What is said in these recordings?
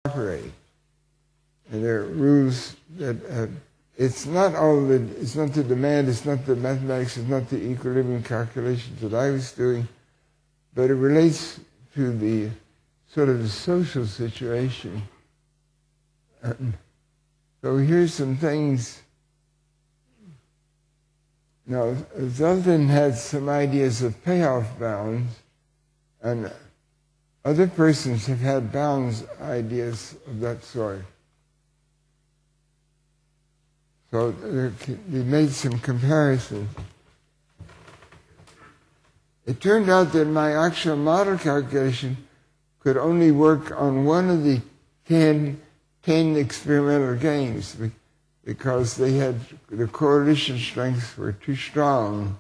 operate. And there are rules that it's not the demand, it's not the mathematics, it's not the equilibrium calculations that I was doing, but it relates to the sort of the social situation. So here's some things. Now, Zoltan had some ideas of payoff bounds, and other persons have had bounds ideas of that sort. So we made some comparisons. It turned out that my actual model calculation could only work on one of the 10 experimental games because the correlation strengths were too strong.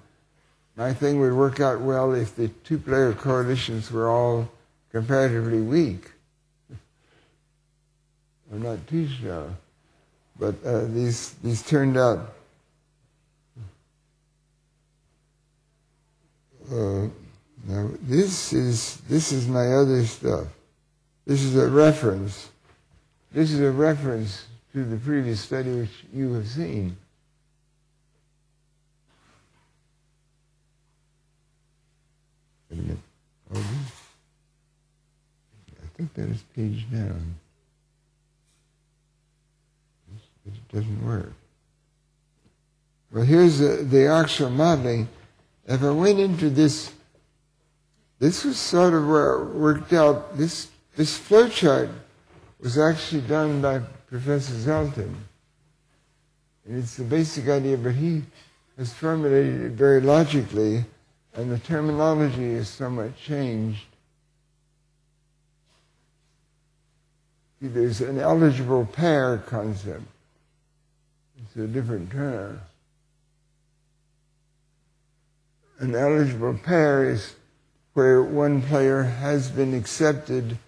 My thing would work out well if the two-player correlations were all comparatively weak. Or not too strong. But these turned out. Now this is my other stuff. This is a reference. This is a reference to the previous study which you have seen. Wait a minute. Oh, I think that is page down. It doesn't work. Well, here's the actual modeling. If I went into this was sort of where it worked out. This flowchart was actually done by Professor Zoltan. And it's the basic idea, but he has formulated it very logically, and the terminology is somewhat changed. See, there's an eligible pair concept. It's a different term. An eligible pair is where one player has been accepted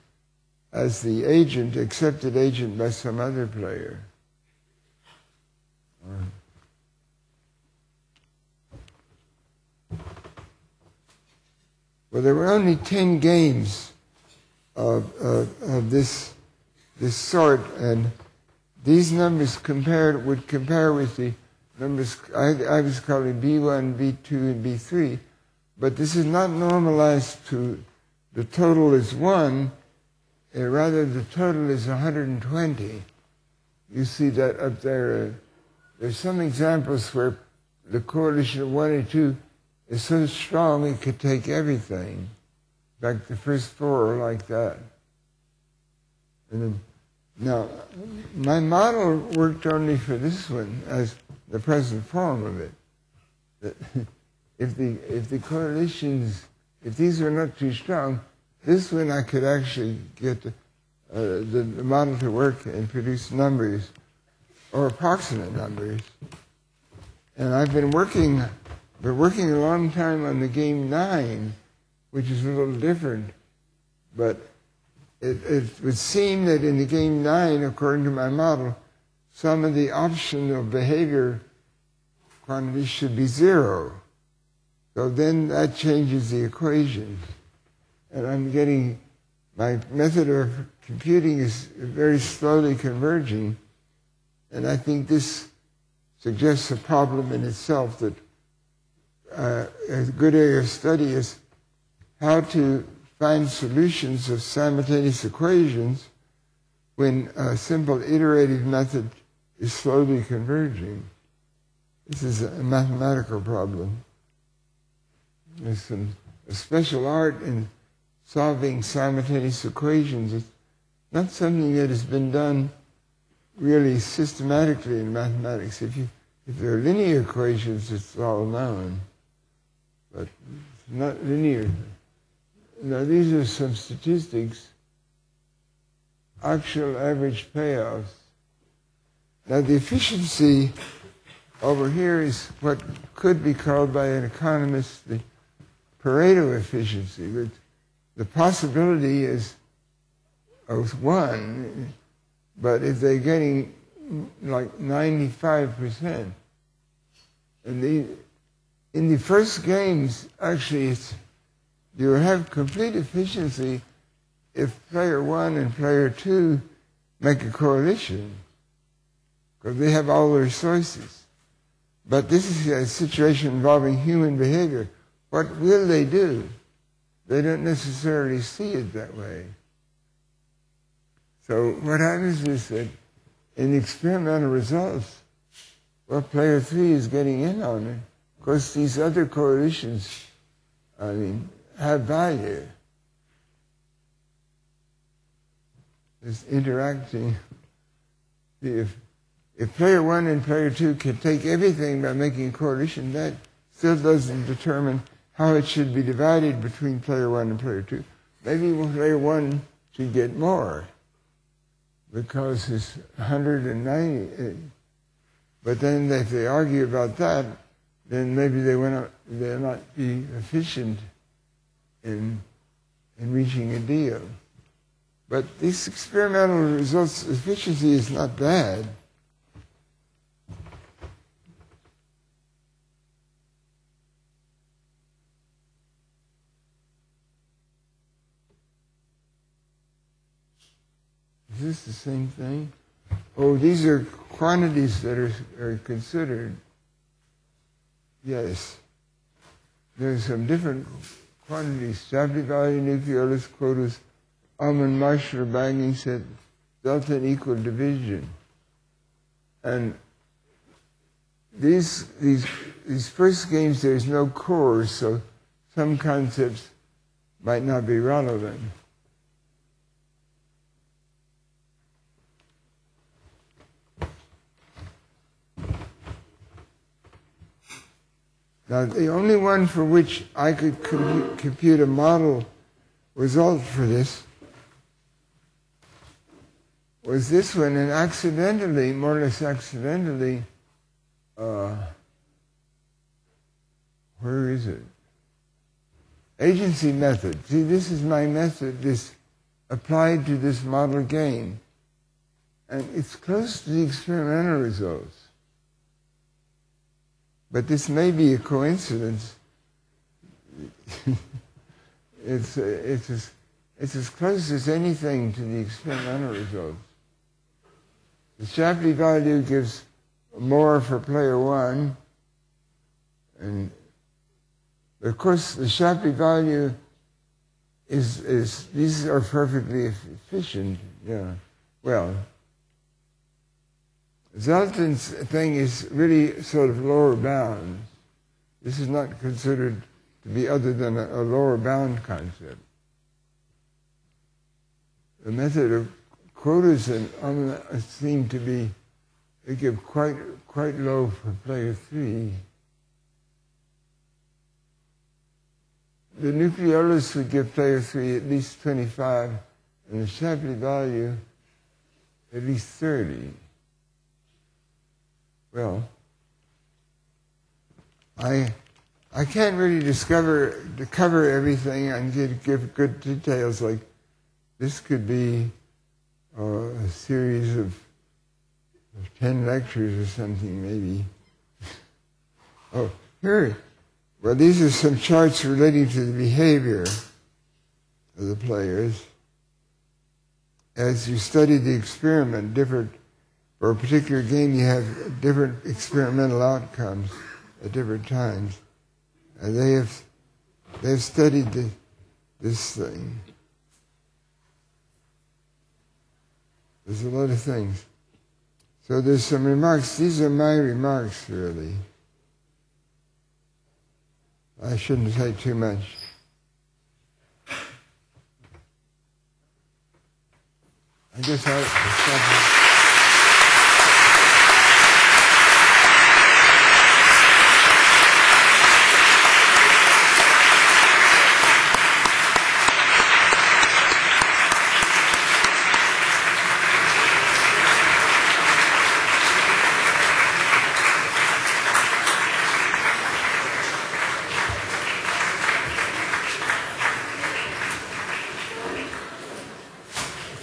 as the accepted agent by some other player. Well, there were only 10 games of this sort, and these numbers would compare with the numbers I was calling B1, B2, and B3, but this is not normalized to the total is 1, rather the total is 120. You see that up there. There's some examples where the correlation of 1 and 2 is so strong it could take everything. In fact, the first 4 are like that. And then, now, my model worked only for this one as the present form of it. That if the correlations, if these were not too strong, this one I could actually get the model to work and produce numbers, or approximate numbers. And I've been working a long time on the game 9, which is a little different, but it would seem that in the game 9, according to my model, some of the optional behavior quantities should be 0. So then that changes the equations. And I'm getting, my method of computing is very slowly converging. And I think this suggests a problem in itself, that a good area of study is how to find solutions of simultaneous equations when a simple iterative method is slowly converging. This is a mathematical problem. There's a special art in solving simultaneous equations. It's not something that has been done really systematically in mathematics. If there are linear equations, it's all known. But it's not linear. Now, these are some statistics. Actual average payoffs. Now, the efficiency over here is what could be called by an economist the Pareto efficiency. But the possibility is of 1, but if they're getting like 95%, and in the first games, actually, you have complete efficiency if player 1 and player 2 make a coalition because they have all the resources. But this is a situation involving human behavior. What will they do? They don't necessarily see it that way. So what happens is that in experimental results, well, player 3 is getting in on it because these other coalitions, have value. It's interacting. If player 1 and player 2 can take everything by making a coalition, that still doesn't determine how it should be divided between player 1 and player 2. Maybe player 1 should get more because it's 190. But then if they argue about that, then maybe they'll not be efficient in reaching a deal. But these experimental results, efficiency is not bad. Is this the same thing? Oh, these are quantities that are considered. Yes. There's some different quantities. Shapley value, nucleolus, quotas, almond marshmallow bagging set, delta and equal division. And these first games, there's no core, so some concepts might not be relevant. Now, the only one for which I could compute a model result for this was this one, and accidentally, more or less accidentally, where is it? Agency method. See, this is my method, this applied to this model game. And it's close to the experimental results. But this may be a coincidence. It's as close as anything to the experimental results. The Shapley value gives more for player 1, and of course the Shapley value is these are perfectly efficient. Yeah, well. Zelton's thing is really sort of lower bound. This is not considered to be other than a lower bound concept. The method of quotas and seem to be, they give quite low for player 3. The nucleolus would give player 3 at least 25, and the Shapley value at least 30. Well, I can't really cover everything and give good details. Like this could be a series of 10 lectures or something, maybe. Oh, here. Well, these are some charts relating to the behavior of the players. As you study the experiment, for a particular game, you have different experimental outcomes at different times. And they've studied this thing. There's a lot of things. So there's some remarks. These are my remarks, really. I shouldn't say too much. I guess I'll stop.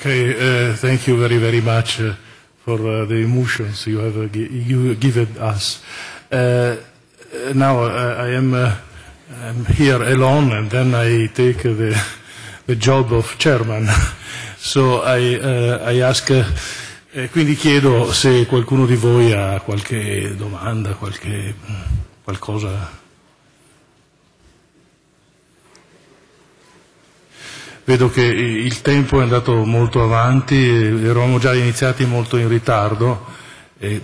Okay, thank you very, very much for the emotions you have given us. Now I am here alone, and then I take the job of chairman. So I ask, quindi chiedo se qualcuno di voi ha qualche domanda, qualcosa. Vedo che il tempo è andato molto avanti, eravamo già iniziati molto in ritardo, e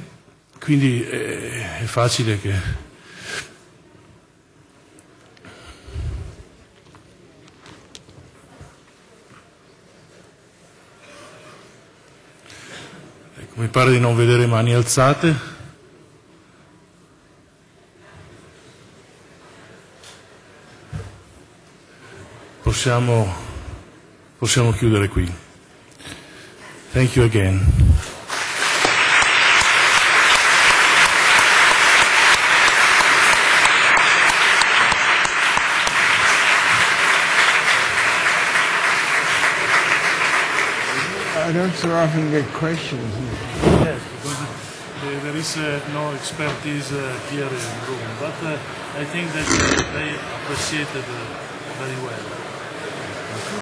quindi è facile che... Ecco, mi pare di non vedere mani alzate. Possiamo chiudere qui. Thank you again. I don't so often get questions. Yes, because there is no expertise here in the room, but I think that they appreciate it very well.